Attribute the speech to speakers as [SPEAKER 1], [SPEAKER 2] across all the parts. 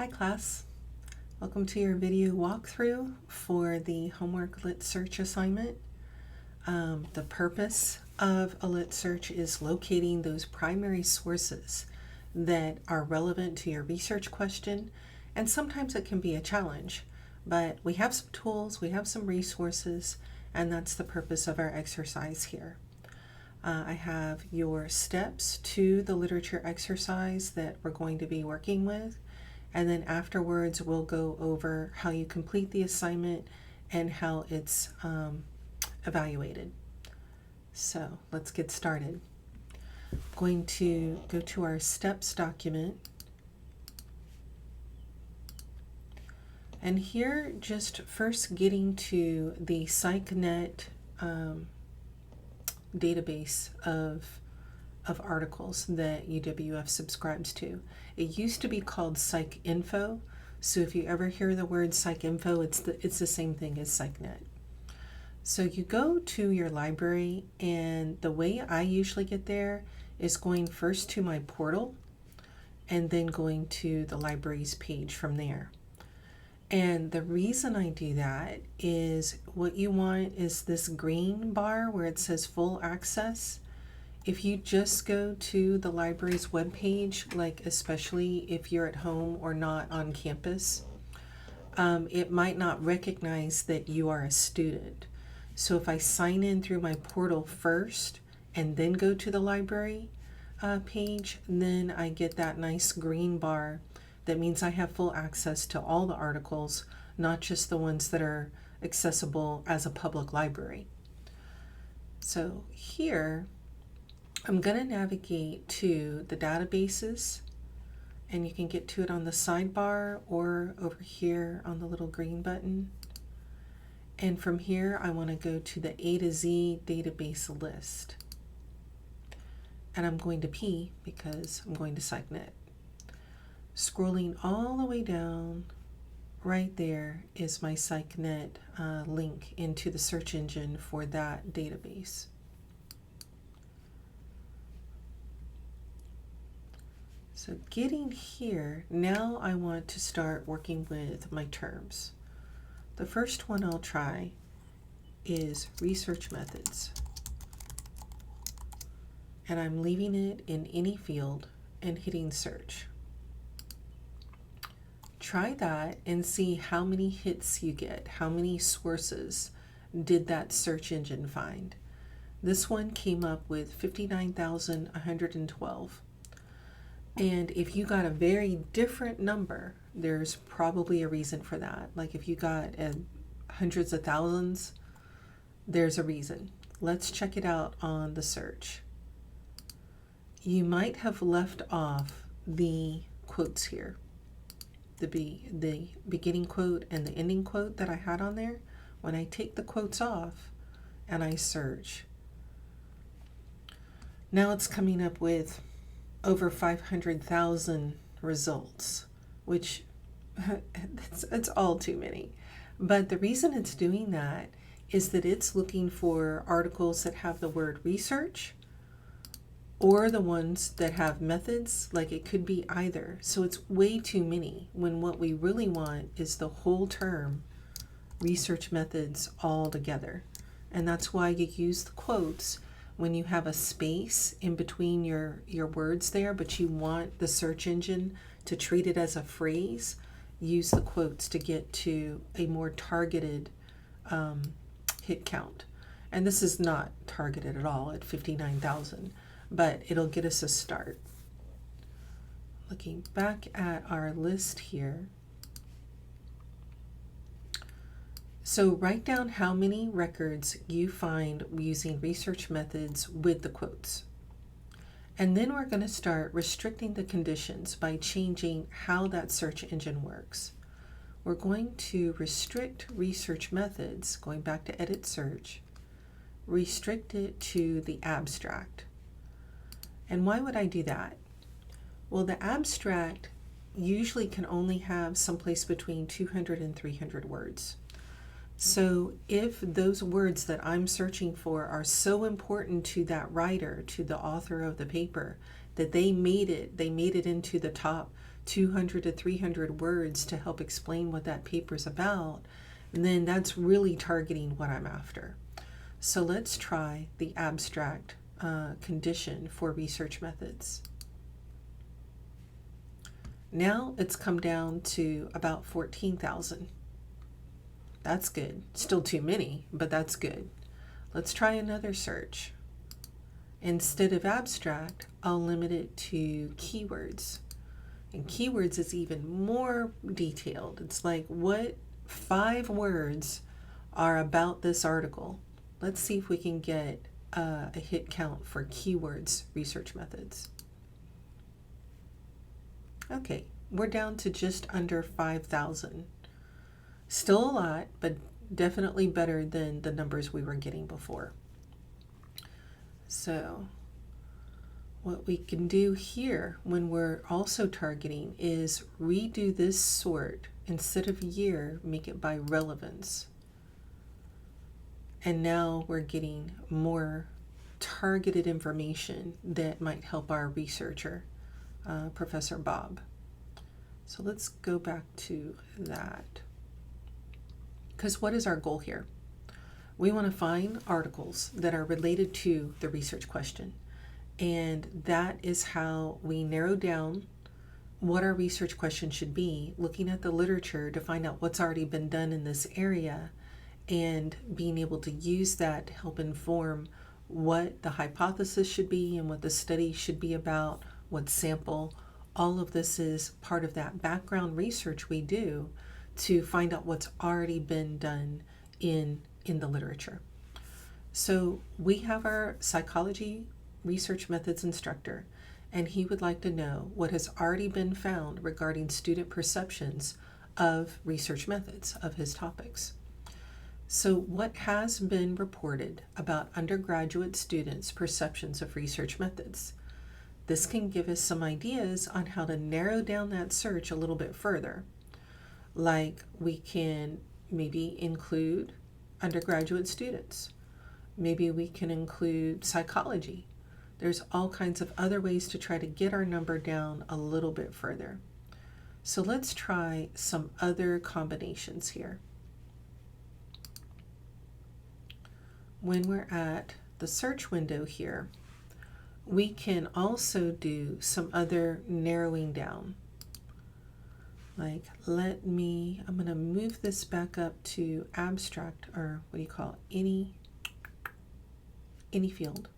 [SPEAKER 1] Hi class, welcome to your video walkthrough for the homework LitSearch assignment. The purpose of a LitSearch is locating those primary sources that are relevant to your research question, and sometimes it can be a challenge, but we have some tools, we have some resources, and that's the purpose of our exercise here. I have your steps to the literature exercise that we're going to be working with. And then afterwards, we'll go over how you complete the assignment and how it's evaluated. So let's get started. I'm going to go to our steps document. And here, just first getting to the PsycNET database of articles that UWF subscribes to. It used to be called PsycInfo, so if you ever hear the word PsycInfo, it's the same thing as PsycNET. So you go to your library, and the way I usually get there is going first to my portal and then going to the library's page from there. And the reason I do that is what you want is this green bar where it says full access. If you just go to the library's webpage, like especially if you're at home or not on campus, it might not recognize that you are a student. So if I sign in through my portal first and then go to the library page, then I get that nice green bar. That means I have full access to all the articles, not just the ones that are accessible as a public library. So here, I'm going to navigate to the databases, and you can get to it on the sidebar or over here on the little green button. And from here, I want to go to the A to Z database list. And I'm going to P because I'm going to PsycNET. Scrolling all the way down, right there is my PsycNET link into the search engine for that database. So getting here, now I want to start working with my terms. The first one I'll try is research methods. And I'm leaving it in any field and hitting search. Try that and see how many hits you get, how many sources did that search engine find. This one came up with 59,112. And if you got a very different number, there's probably a reason for that. Like if you got hundreds of thousands, there's a reason. Let's check it out on the search. You might have left off the quotes here. The beginning quote and the ending quote that I had on there. When I take the quotes off and I search, now it's coming up with over 500,000 results, which it's all too many. But the reason it's doing that is that it's looking for articles that have the word research or the ones that have methods, like it could be either. So it's way too many when what we really want is the whole term research methods all together. And that's why you use the quotes when you have a space in between your words there, but you want the search engine to treat it as a phrase. Use the quotes to get to a more targeted hit count. And this is not targeted at all at 59,000. But it'll get us a start. Looking back at our list here. So write down how many records you find using research methods with the quotes. And then we're going to start restricting the conditions by changing how that search engine works. We're going to restrict research methods, going back to edit search, restrict it to the abstract. And why would I do that? Well, the abstract usually can only have someplace between 200 and 300 words. So if those words that I'm searching for are so important to that writer, to the author of the paper, that they made it into the top 200 to 300 words to help explain what that paper's about, then that's really targeting what I'm after. So let's try the abstract condition for research methods. Now it's come down to about 14,000. That's good. Still too many, but that's good. Let's try another search. Instead of abstract, I'll limit it to keywords. And keywords is even more detailed. It's like, what 5 words are about this article? Let's see if we can get a hit count for keywords research methods. Okay, we're down to just under 5,000. Still a lot, but definitely better than the numbers we were getting before. So what we can do here when we're also targeting is redo this sort. Instead of year, make it by relevance. And now we're getting more targeted information that might help our researcher, Professor Bob. So let's go back to that. Because what is our goal here? We want to find articles that are related to the research question. And that is how we narrow down what our research question should be, looking at the literature to find out what's already been done in this area, and being able to use that to help inform what the hypothesis should be and what the study should be about, what sample. All of this is part of that background research we do to find out what's already been done in the literature. So we have our psychology research methods instructor, and he would like to know what has already been found regarding student perceptions of research methods of his topics. So what has been reported about undergraduate students' perceptions of research methods? This can give us some ideas on how to narrow down that search a little bit further. Like, we can maybe include undergraduate students. Maybe we can include psychology. There's all kinds of other ways to try to get our number down a little bit further. So let's try some other combinations here. When we're at the search window here, we can also do some other narrowing down. Like, I'm going to move this back up to abstract, or what do you call it? Any field.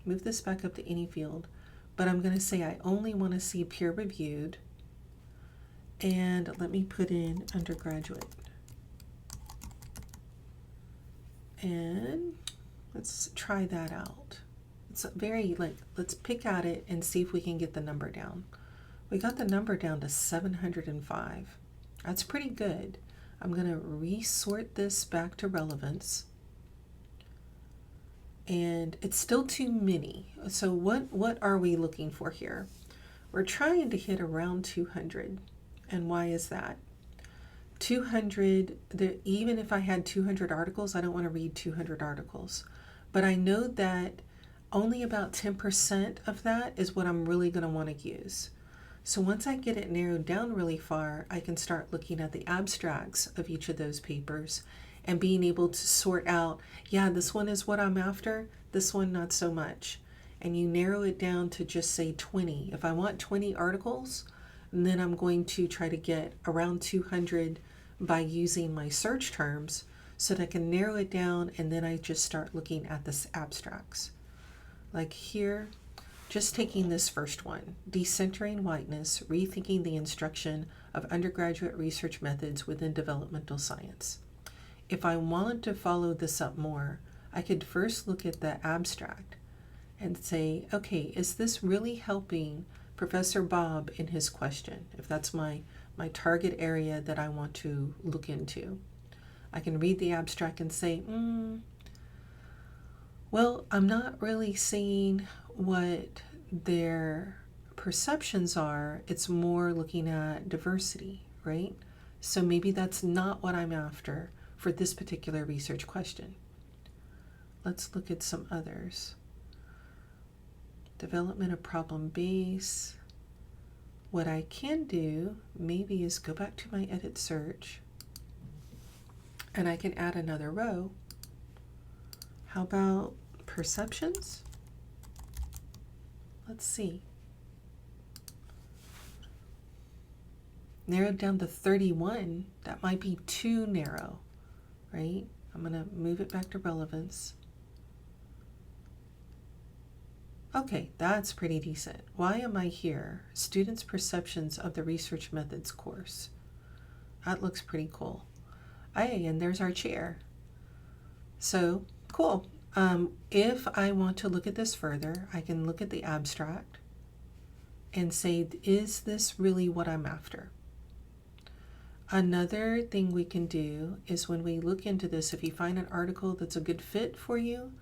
[SPEAKER 1] Move this back up to any field, but I'm going to say I only want to see peer reviewed, and let me put in undergraduate. And let's try that out. It's very, let's pick at it and see if we can get the number down. We got the number down to 705. That's pretty good. I'm going to resort this back to relevance. And it's still too many. So what are we looking for here? We're trying to hit around 200. And why is that? 200, even if I had 200 articles, I don't want to read 200 articles. But I know that only about 10% of that is what I'm really going to want to use. So once I get it narrowed down really far, I can start looking at the abstracts of each of those papers and being able to sort out, yeah, this one is what I'm after, this one not so much. And you narrow it down to just say 20. If I want 20 articles, then I'm going to try to get around 200 by using my search terms so that I can narrow it down, and then I just start looking at the abstracts. Like here, just taking this first one, decentering whiteness, rethinking the instruction of undergraduate research methods within developmental science. If I wanted to follow this up more, I could first look at the abstract and say, okay, is this really helping Professor Bob in his question? If that's my target area that I want to look into, I can read the abstract and say, well, I'm not really seeing what their perceptions are. It's more looking at diversity, right? So maybe that's not what I'm after for this particular research question. Let's look at some others. development of problem base. What I can do maybe is go back to my edit search and I can add another row. How about perceptions? Let's see. Narrowed down to 31. That might be too narrow, right? I'm going to move it back to relevance. Okay, that's pretty decent. Why am I here? Students' perceptions of the research methods course. That looks pretty cool. Hey, and there's our chair. So, cool. If I want to look at this further, I can look at the abstract and say, is this really what I'm after? Another thing we can do is when we look into this, if you find an article that's a good fit for you,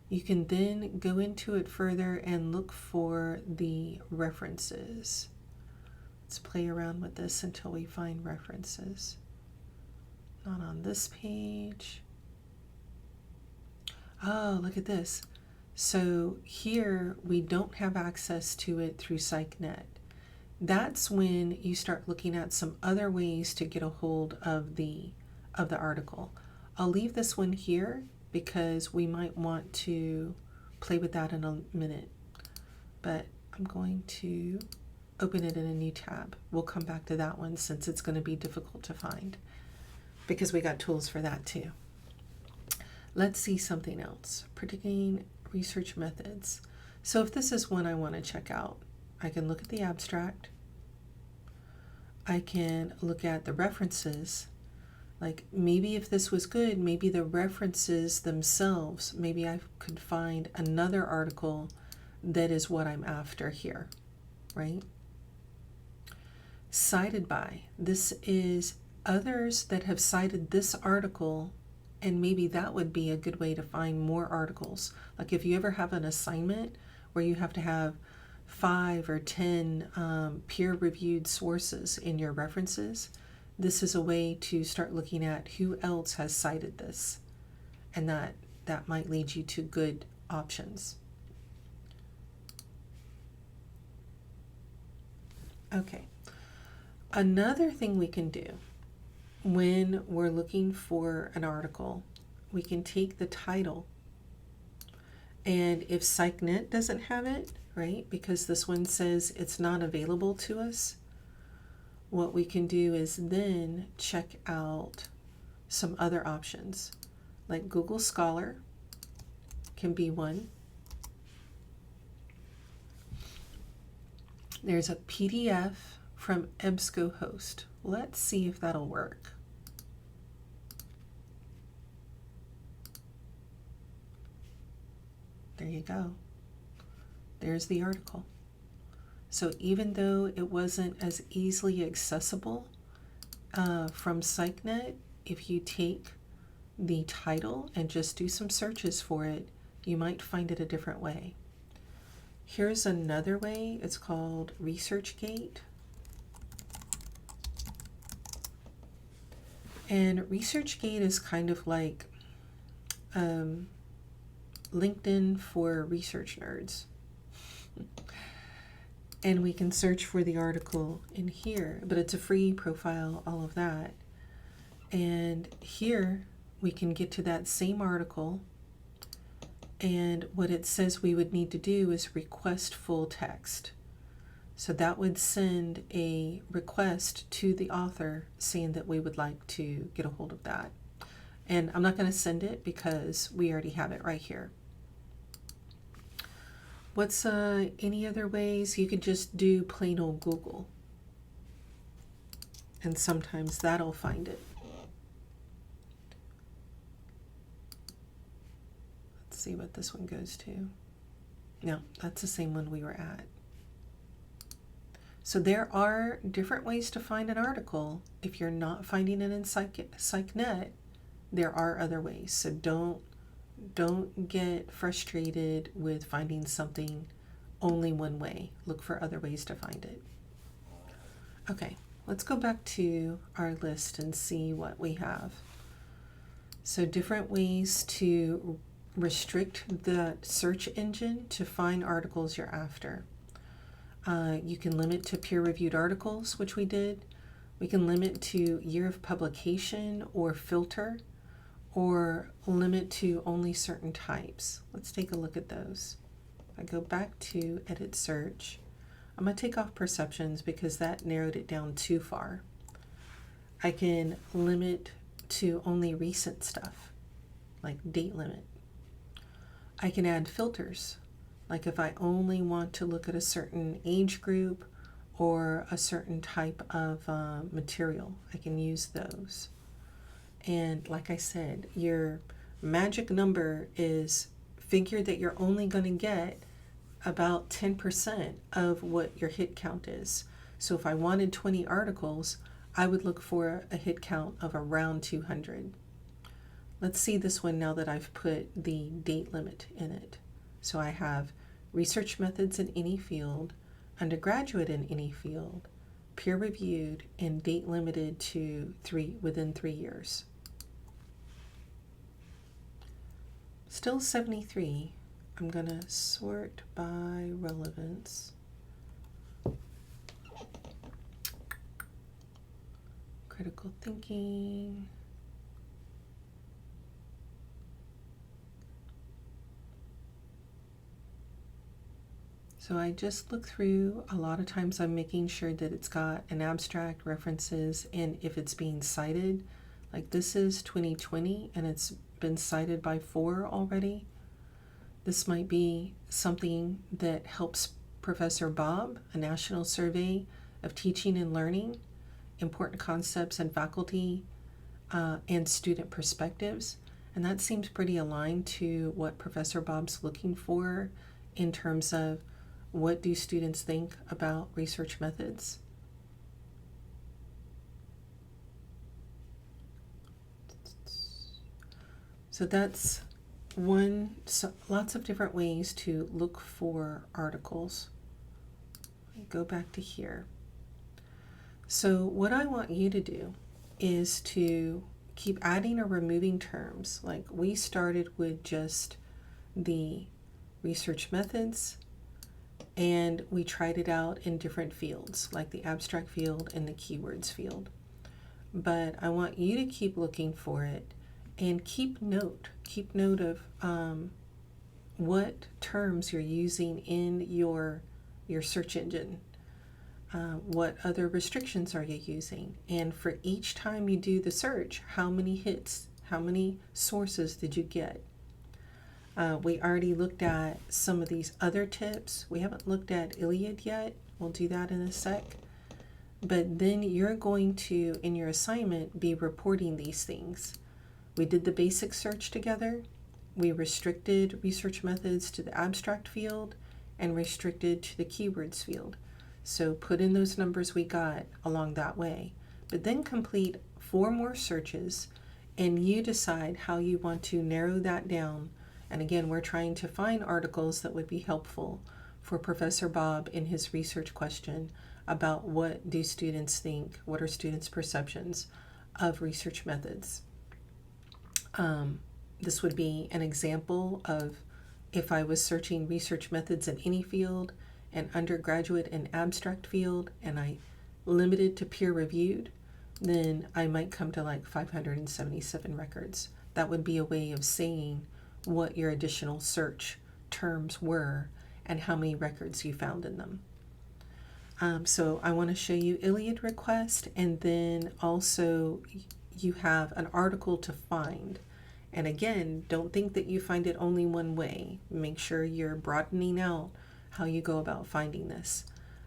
[SPEAKER 1] you can then go into it further and look for the references. Let's play around with this until we find references. Not on this page. Oh, look at this. So here we don't have access to it through PsycNET. That's when you start looking at some other ways to get a hold of the article. I'll leave this one here because we might want to play with that in a minute. But I'm going to open it in a new tab. We'll come back to that one since it's going to be difficult to find because we got tools for that too. Let's see something else. Predicting research methods. So if this is one I want to check out, I can look at the abstract. I can look at the references. Like maybe if this was good, maybe the references themselves, maybe I could find another article that is what I'm after here, right? Cited by. This is others that have cited this article, and maybe that would be a good way to find more articles. Like if you ever have an assignment where you have to have 5 or 10 peer-reviewed sources in your references, this is a way to start looking at who else has cited this, and that might lead you to good options. Okay, another thing we can do when we're looking for an article, we can take the title, and if PsycNET doesn't have it, right, because this one says it's not available to us, what we can do is then check out some other options, like Google Scholar can be one. There's a PDF from EBSCOhost. Let's see if that'll work. There you go. There's the article. So even though it wasn't as easily accessible from PsycNET, if you take the title and just do some searches for it, you might find it a different way. Here's another way. It's called ResearchGate. And ResearchGate is kind of like LinkedIn for research nerds. And we can search for the article in here, but it's a free profile, all of that. And here we can get to that same article, and what it says we would need to do is request full text. So that would send a request to the author saying that we would like to get a hold of that. And I'm not going to send it because we already have it right here. What's any other ways? You could just do plain old Google, and sometimes that'll find it. Let's see what this one goes to. No, that's the same one we were at. So there are different ways to find an article. If you're not finding it in PsycNET, there are other ways. So don't get frustrated with finding something only one way. Look for other ways to find it. Okay, let's go back to our list and see what we have. So different ways to restrict the search engine to find articles you're after. You can limit to peer-reviewed articles, which we did. We can limit to year of publication or filter, or limit to only certain types. Let's take a look at those. I go back to edit search. I'm going to take off perceptions because that narrowed it down too far. I can limit to only recent stuff, like date limit. I can add filters, like if I only want to look at a certain age group or a certain type of material, I can use those. And like I said, your magic number is figure that you're only going to get about 10% of what your hit count is. So if I wanted 20 articles, I would look for a hit count of around 200. Let's see this one now that I've put the date limit in it. So I have research methods in any field, undergraduate in any field, peer-reviewed, and date limited to within 3 years. Still 73. I'm going to sort by relevance. Critical thinking. So I just look through. A lot of times I'm making sure that it's got an abstract, references, and if it's being cited. Like this is 2020 and it's been cited by 4 already. This might be something that helps Professor Bob, a national survey of teaching and learning, important concepts and faculty and student perspectives. And that seems pretty aligned to what Professor Bob's looking for in terms of what do students think about research methods. So that's lots of different ways to look for articles. Go back to here. So what I want you to do is to keep adding or removing terms. Like we started with just the research methods, and we tried it out in different fields, like the abstract field and the keywords field. But I want you to keep looking for it and keep note of what terms you're using in your search engine. What other restrictions are you using? And for each time you do the search, how many hits, how many sources did you get? We already looked at some of these other tips. We haven't looked at Iliad yet. We'll do that in a sec. But then you're going to, in your assignment, be reporting these things. We did the basic search together. We restricted research methods to the abstract field and restricted to the keywords field. So put in those numbers we got along that way. But then complete 4 more searches and you decide how you want to narrow that down. And again, we're trying to find articles that would be helpful for Professor Bob in his research question about what do students think, what are students' perceptions of research methods. This would be an example of if I was searching research methods in any field, an undergraduate and abstract field, and I limited to peer-reviewed, then I might come to like 577 records. That would be a way of saying what your additional search terms were and how many records you found in them. So I want to show you Iliad request, and then also you have an article to find. And again, don't think that you find it only one way. Make sure you're broadening out how you go about finding this.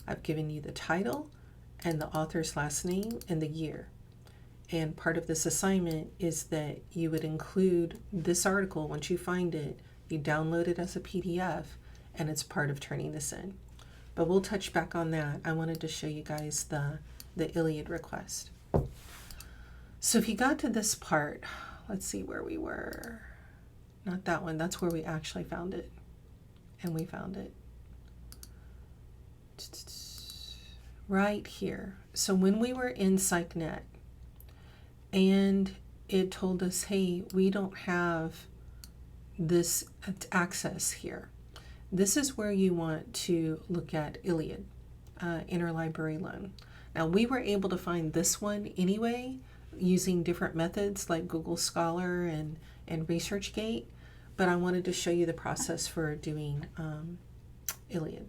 [SPEAKER 1] I've given you the title and the author's last name and the year. And part of this assignment is that you would include this article. Once you find it, you download it as a PDF, and it's part of turning this in. But we'll touch back on that. I wanted to show you guys the Iliad request. So if you got to this part, let's see where we were. Not that one. That's where we actually found it. And we found it. Right here. So when we were in PsycNET, and it told us, hey, we don't have this access here. This is where you want to look at Iliad, interlibrary loan. Now, we were able to find this one anyway using different methods like Google Scholar and ResearchGate, but I wanted to show you the process for doing Iliad.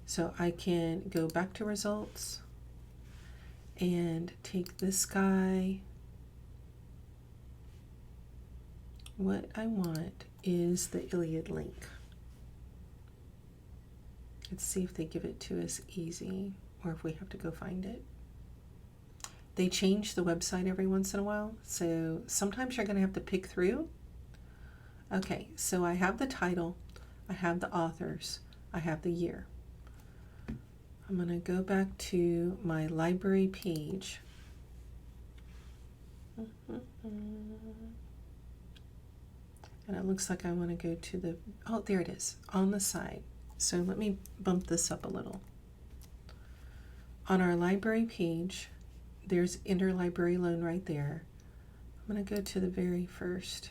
[SPEAKER 1] So I can go back to results and take this guy. What I want is the Iliad link. Let's see if they give it to us easy or if we have to go find it. They change the website every once in a while, so sometimes you're going to have to pick through. Okay, so I have the title, I have the authors, I have the year. I'm going to go back to my library page. And it looks like I want to go to the, oh, there it is, on the side. So let me bump this up a little. On our library page, there's interlibrary loan right there. I'm going to go to the very first.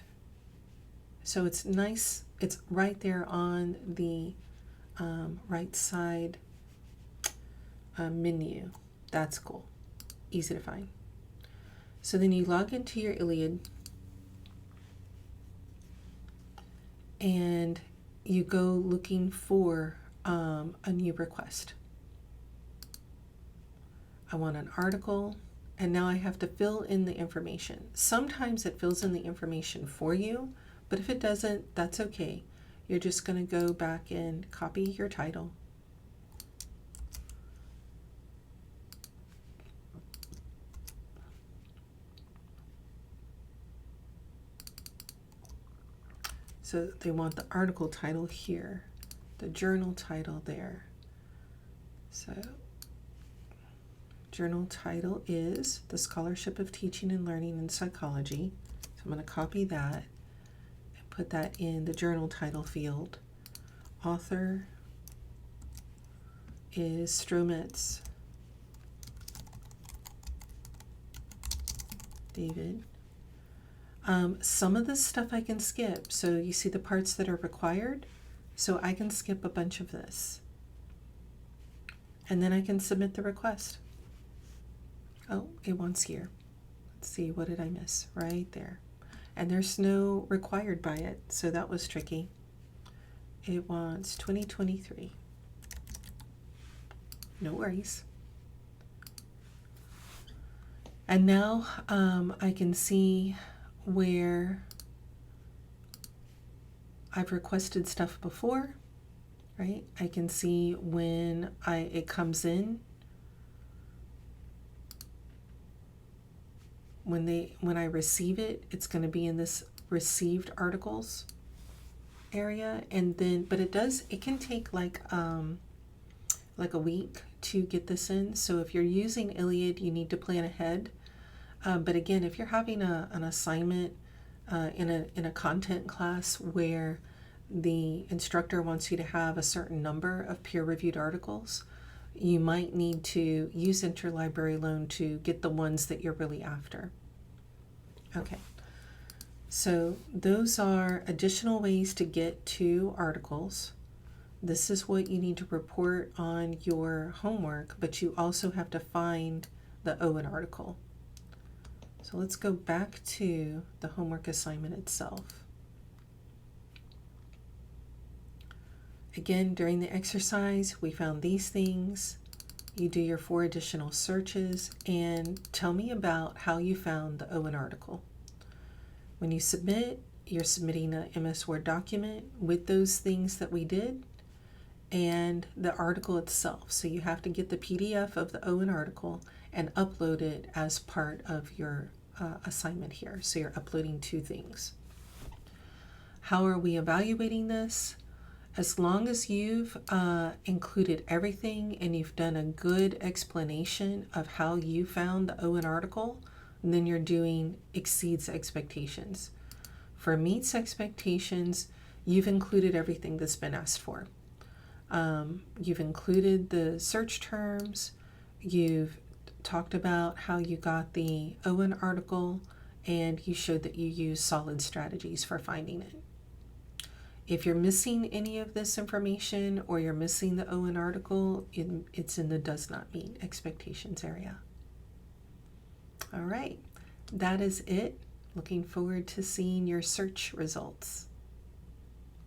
[SPEAKER 1] So it's nice, it's right there on the right side menu. That's cool, easy to find. So then you log into your Iliad and you go looking for a new request. I want an article, and now I have to fill in the information. Sometimes it fills in the information for you, but if it doesn't, that's okay. You're just going to go back and copy your title. So they want the article title here, the journal title there. So journal title is The Scholarship of Teaching and Learning in Psychology. So I'm going to copy that and put that in the journal title field. Author is Strometz David. Some of this stuff I can skip. So you see the parts that are required. So I can skip a bunch of this. And then I can submit the request. Oh, it wants year. Let's see, what did I miss? Right there. And there's no required by it, so that was tricky. It wants 2023. No worries. And now I can see where I've requested stuff before, right? I can see when it comes in. When I receive it, it's going to be in this received articles area, and then but it can take like a week to get this in. So if you're using Iliad, you need to plan ahead. But again, if you're having an assignment in a content class where the instructor wants you to have a certain number of peer-reviewed articles, you might need to use interlibrary loan to get the ones that you're really after. Okay, so those are additional ways to get to articles. This is what you need to report on your homework, but you also have to find the Owen article. So let's go back to the homework assignment itself. Again, during the exercise, we found these things. You do your 4 additional searches and tell me about how you found the Owen article. When you submit, you're submitting a MS Word document with those things that we did and the article itself. So you have to get the PDF of the Owen article and upload it as part of your assignment here. So you're uploading 2 things. How are we evaluating this? As long as you've included everything and you've done a good explanation of how you found the Owen article, then you're doing exceeds expectations. For meets expectations, you've included everything that's been asked for. You've included the search terms, you've talked about how you got the Owen article, and you showed that you use solid strategies for finding it. If you're missing any of this information or you're missing the O in article, it's in the does not meet expectations area. All right, that is it. Looking forward to seeing your search results.